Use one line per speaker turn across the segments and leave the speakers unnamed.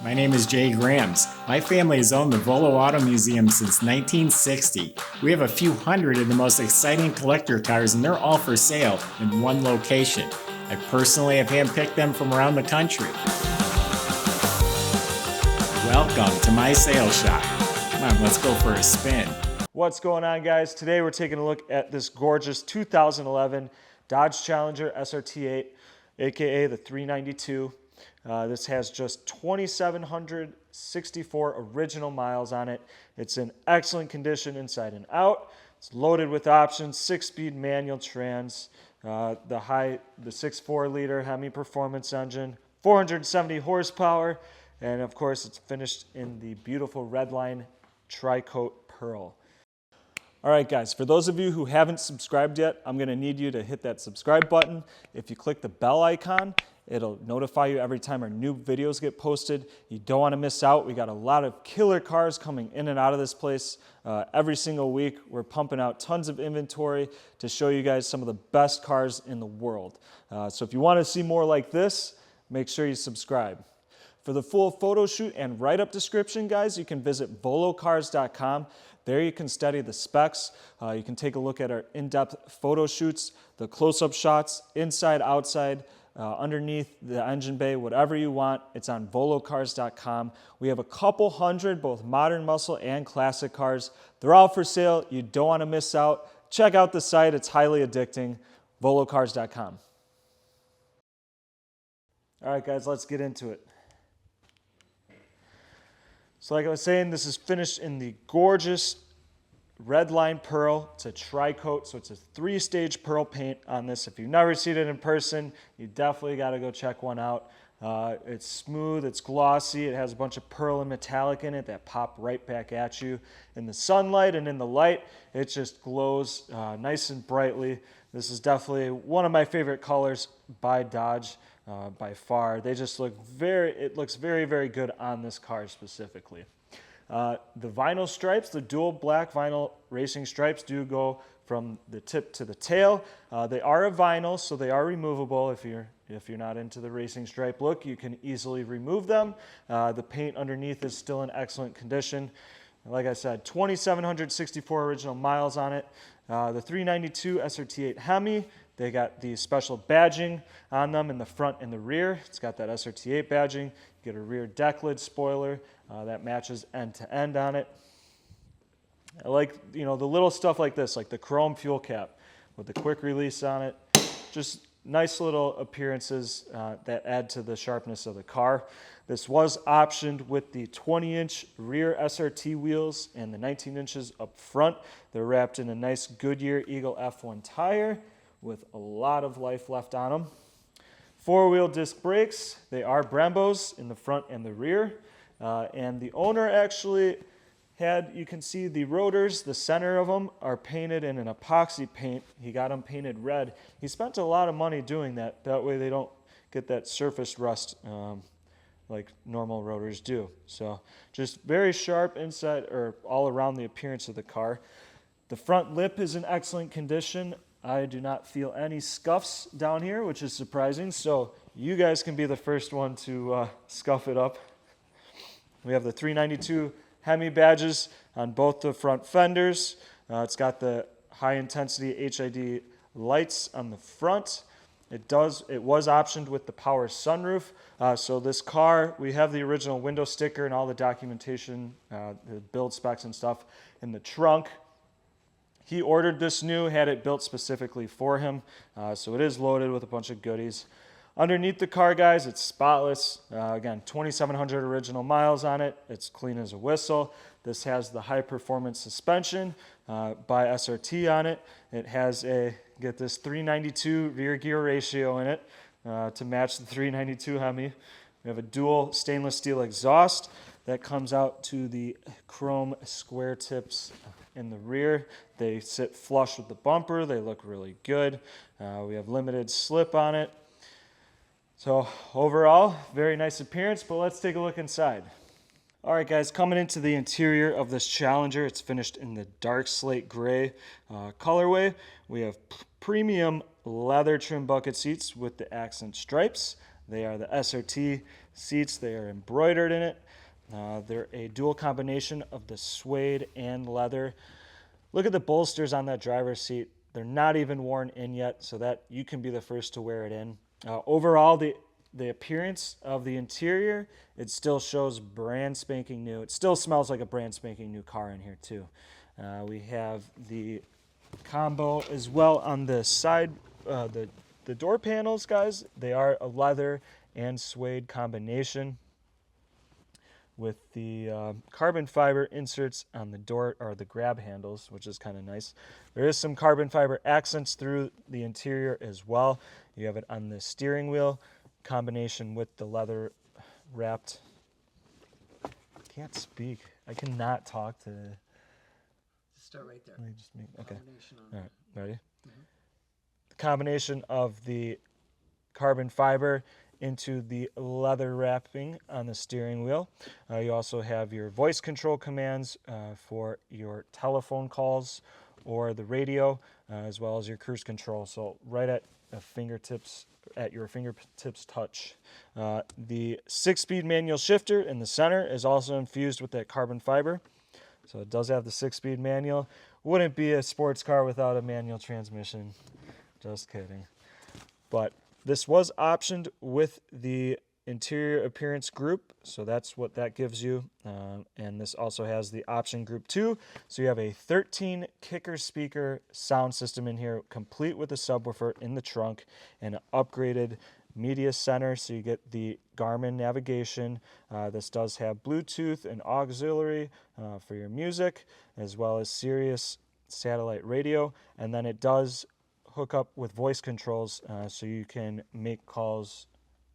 My name is Jay Grams. My family has owned the Volo Auto Museum since 1960. We have a few hundred of the most exciting collector cars, and they're all for sale in one location. I personally have handpicked them from around the country. Welcome to my sales shop. Come on, let's go for a spin.
What's going on, guys? Today we're taking a look at this gorgeous 2011 Dodge Challenger SRT8, aka the 392. This has just 2,764 original miles on it. It's in excellent condition inside and out. It's loaded with options, 6-speed manual trans, the 6.4 liter Hemi performance engine, 470 horsepower, and of course it's finished in the beautiful Redline tri-coat pearl. All right, guys, for those of you who haven't subscribed yet, I'm gonna need you to hit that subscribe button. If you click the bell icon, it'll notify you every time our new videos get posted. You don't wanna miss out. We got a lot of killer cars coming in and out of this place every single week. We're pumping out tons of inventory to show you guys some of the best cars in the world. So if you wanna see more like this, make sure you subscribe. For the full photo shoot and write-up description, guys, you can visit volocars.com. There you can study the specs. You can take a look at our in-depth photo shoots, the close-up shots, inside, outside, underneath the engine bay, whatever you want. It's on volocars.com. We have a couple hundred, both modern muscle and classic cars. They're all for sale. You don't want to miss out. Check out the site. It's highly addicting. volocars.com. All right, guys, let's get into it. So like I was saying, this is finished in the gorgeous Redline pearl. It's a tri-coat, so it's a 3-stage pearl paint on this. If you've never seen it in person, you definitely got to go check one out. It's smooth, it's glossy, it has a bunch of pearl and metallic in it that pop right back at you in the sunlight, and in the light, it just glows nice and brightly. This is definitely one of my favorite colors by Dodge. By far. They just look it looks very, very good on this car specifically. The vinyl stripes, the dual black vinyl racing stripes do go from the tip to the tail. They are a vinyl, so they are removable. If you're not into the racing stripe look, you can easily remove them. The paint underneath is still in excellent condition. Like I said, 2,764 original miles on it. The 392 SRT8 Hemi, they got the special badging on them in the front and the rear. It's got that SRT8 badging. You get a rear deck lid spoiler that matches end to end on it. I like, the little stuff like this, like the chrome fuel cap with the quick release on it. Just nice little appearances that add to the sharpness of the car. This was optioned with the 20-inch rear SRT wheels and the 19 inches up front. They're wrapped in a nice Goodyear Eagle F1 tire with a lot of life left on them. 4-wheel disc brakes. They are Brembos in the front and the rear. And the owner actually you can see the rotors, the center of them are painted in an epoxy paint. He got them painted red. He spent a lot of money doing that. That way they don't get that surface rust like normal rotors do. So just very sharp inside or all around the appearance of the car. The front lip is in excellent condition. I do not feel any scuffs down here, which is surprising. So you guys can be the first one to scuff it up. We have the 392 Hemi badges on both the front fenders. It's got the high intensity HID lights on the front. It was optioned with the power sunroof. So this car, we have the original window sticker and all the documentation, the build specs and stuff in the trunk. He ordered this new, had it built specifically for him. So it is loaded with a bunch of goodies. Underneath the car, guys, it's spotless. Again, 2,700 original miles on it. It's clean as a whistle. This has the high-performance suspension by SRT on it. It has get this 392 rear gear ratio in it to match the 392 Hemi. We have a dual stainless steel exhaust that comes out to the chrome square tips in the rear. They sit flush with the bumper. They look really good. We have limited slip on it. So overall, very nice appearance, but let's take a look inside. All right, guys, coming into the interior of this Challenger, it's finished in the dark slate gray colorway. We have premium leather trim bucket seats with the accent stripes. They are the SRT seats. They are embroidered in it. They're a dual combination of the suede and leather. Look at the bolsters on that driver's seat. They're not even worn in yet, so that you can be the first to wear it in. Overall, the appearance of the interior, it still shows brand spanking new. It still smells like a brand spanking new car in here too. We have the combo as well on the side, the door panels, guys. They are a leather and suede combination with the carbon fiber inserts on the door or the grab handles, which is kind of nice. There is some carbon fiber accents through the interior as well. You have it on the steering wheel, combination with the leather wrapped. I can't speak. I cannot talk to.
Just start right there.
Let me just make, okay.
On
All right, ready? The combination of the carbon fiber into the leather wrapping on the steering wheel. You also have your voice control commands for your telephone calls or the radio, as well as your cruise control. So right at your fingertips touch. The 6-speed manual shifter in the center is also infused with that carbon fiber. So it does have the 6-speed manual. Wouldn't be a sports car without a manual transmission. Just kidding. But this was optioned with the interior appearance group, so that's what that gives you. And this also has the option group 2. So you have a 13 kicker speaker sound system in here, complete with a subwoofer in the trunk and an upgraded media center, so you get the Garmin navigation. This does have Bluetooth and auxiliary for your music, as well as Sirius satellite radio, and then it does hook up with voice controls so you can make calls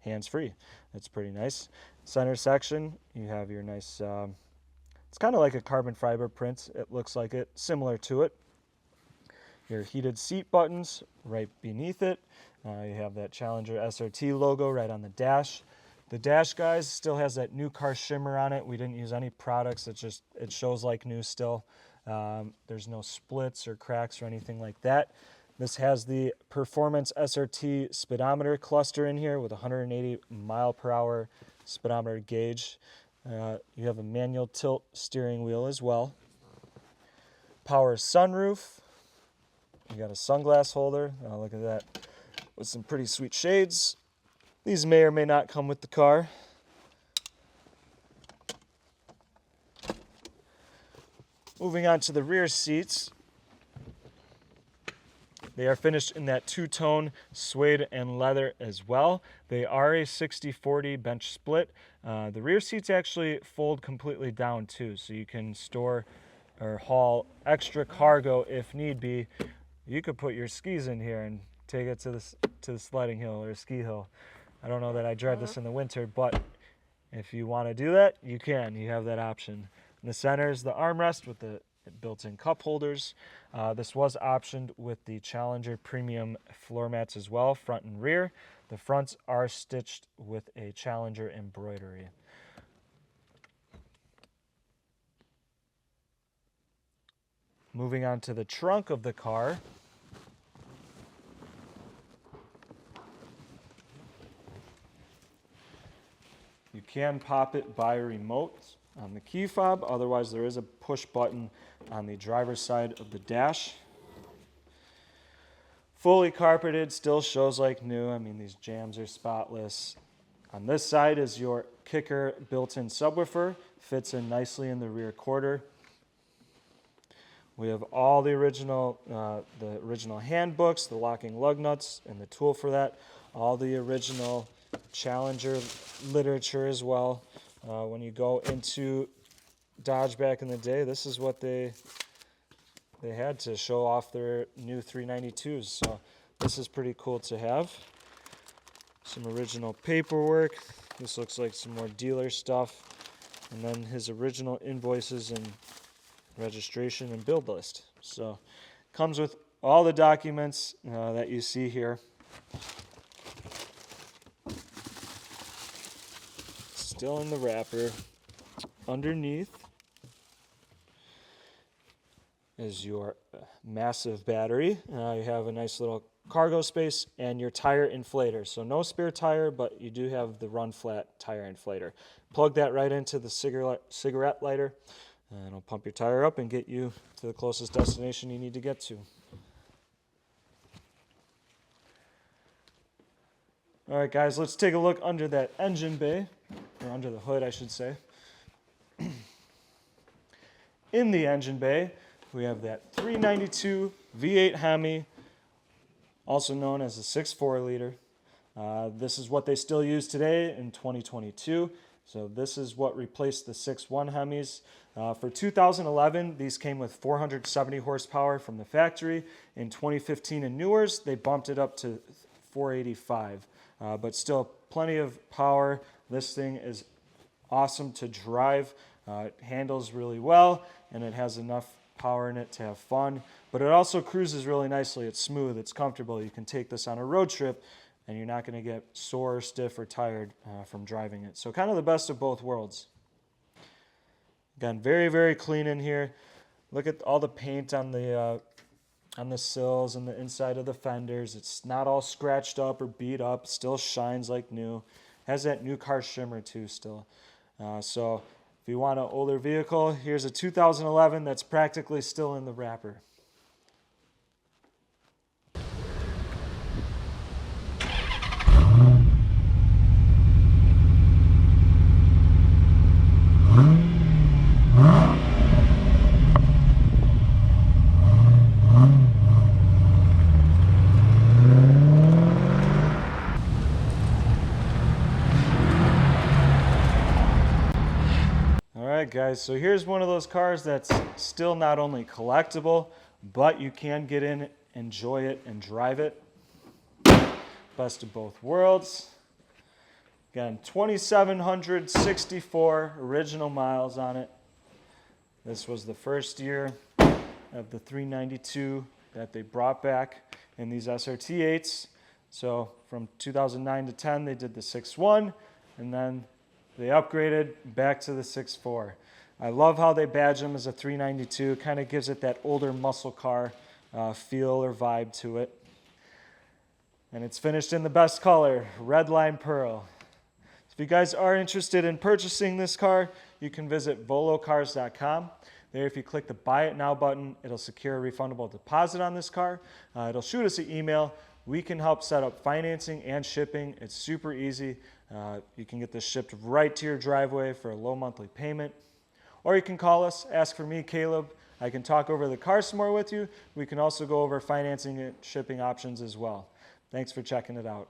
hands-free. That's pretty nice. Center section, you have your nice, it's kind of like a carbon fiber print. It looks like it, similar to it. Your heated seat buttons right beneath it. You have that Challenger SRT logo right on the dash. The dash, guys, still has that new car shimmer on it. We didn't use any products. It shows like new still. There's no splits or cracks or anything like that. This has the Performance SRT speedometer cluster in here with 180 mile per hour speedometer gauge. You have a manual tilt steering wheel as well. Power sunroof. You got a sunglass holder. Oh, look at that. With some pretty sweet shades. These may or may not come with the car. Moving on to the rear seats. They are finished in that two-tone suede and leather as well. They are a 60-40 bench split. The rear seats actually fold completely down too, so you can store or haul extra cargo if need be. You could put your skis in here and take it to the sledding hill or ski hill. I don't know that I drive this in the winter, but if you want to do that, you can. You have that option. In the center is the armrest with the built-in cup holders. This was optioned with the Challenger premium floor mats as well, front and rear. The fronts are stitched with a Challenger embroidery. Moving on to the trunk of the car. You can pop it by remote on the key fob. Otherwise, there is a push button on the driver's side of the dash. Fully carpeted, still shows like new. I mean, these jambs are spotless. On this side is your kicker built-in subwoofer. Fits in nicely in the rear quarter. We have all the original handbooks, the locking lug nuts, and the tool for that. All the original Challenger literature as well. When you go into Dodge back in the day, this is what they had to show off their new 392s. So this is pretty cool to have. Some original paperwork. This looks like some more dealer stuff. And then his original invoices and registration and build list. So comes with all the documents that you see here. Still in the wrapper. Underneath is your massive battery. You have a nice little cargo space and your tire inflator. So no spare tire, but you do have the run flat tire inflator. Plug that right into the cigarette lighter, and it'll pump your tire up and get you to the closest destination you need to get to. All right, guys, let's take a look under that engine bay, or under the hood, I should say. In the engine bay, we have that 392 V8 Hemi, also known as a 6.4 liter. This is what they still use today in 2022. So this is what replaced the 6.1 Hemis. For 2011, these came with 470 horsepower from the factory. In 2015 and newers, they bumped it up to 485. But still plenty of power. This thing is awesome to drive. It handles really well, and it has enough power in it to have fun. But it also cruises really nicely. It's smooth, it's comfortable. You can take this on a road trip, and you're not going to get sore, stiff, or tired from driving it. So kind of the best of both worlds. Again, very, very clean in here. Look at all the paint on the sills and the inside of the fenders. It's not all scratched up or beat up. Still shines like new. Has that new car shimmer too still. So if you want an older vehicle, here's a 2011 that's practically still in the wrapper. Alright guys, so here's one of those cars that's still not only collectible, but you can get in, enjoy it, and drive it. Best of both worlds. Again, 2,764 original miles on it. This was the first year of the 392 that they brought back in these SRT8s. So from 2009 to 10, they did the 6.1, and then they upgraded back to the 6.4. I love how they badge them as a 392. Kind of gives it that older muscle car feel or vibe to it. And it's finished in the best color, Redline Pearl. So if you guys are interested in purchasing this car, you can visit volocars.com. There, if you click the Buy It Now button, it'll secure a refundable deposit on this car. It'll shoot us an email. We can help set up financing and shipping. It's super easy. You can get this shipped right to your driveway for a low monthly payment. Or you can call us, ask for me, Caleb. I can talk over the car some more with you. We can also go over financing and shipping options as well. Thanks for checking it out.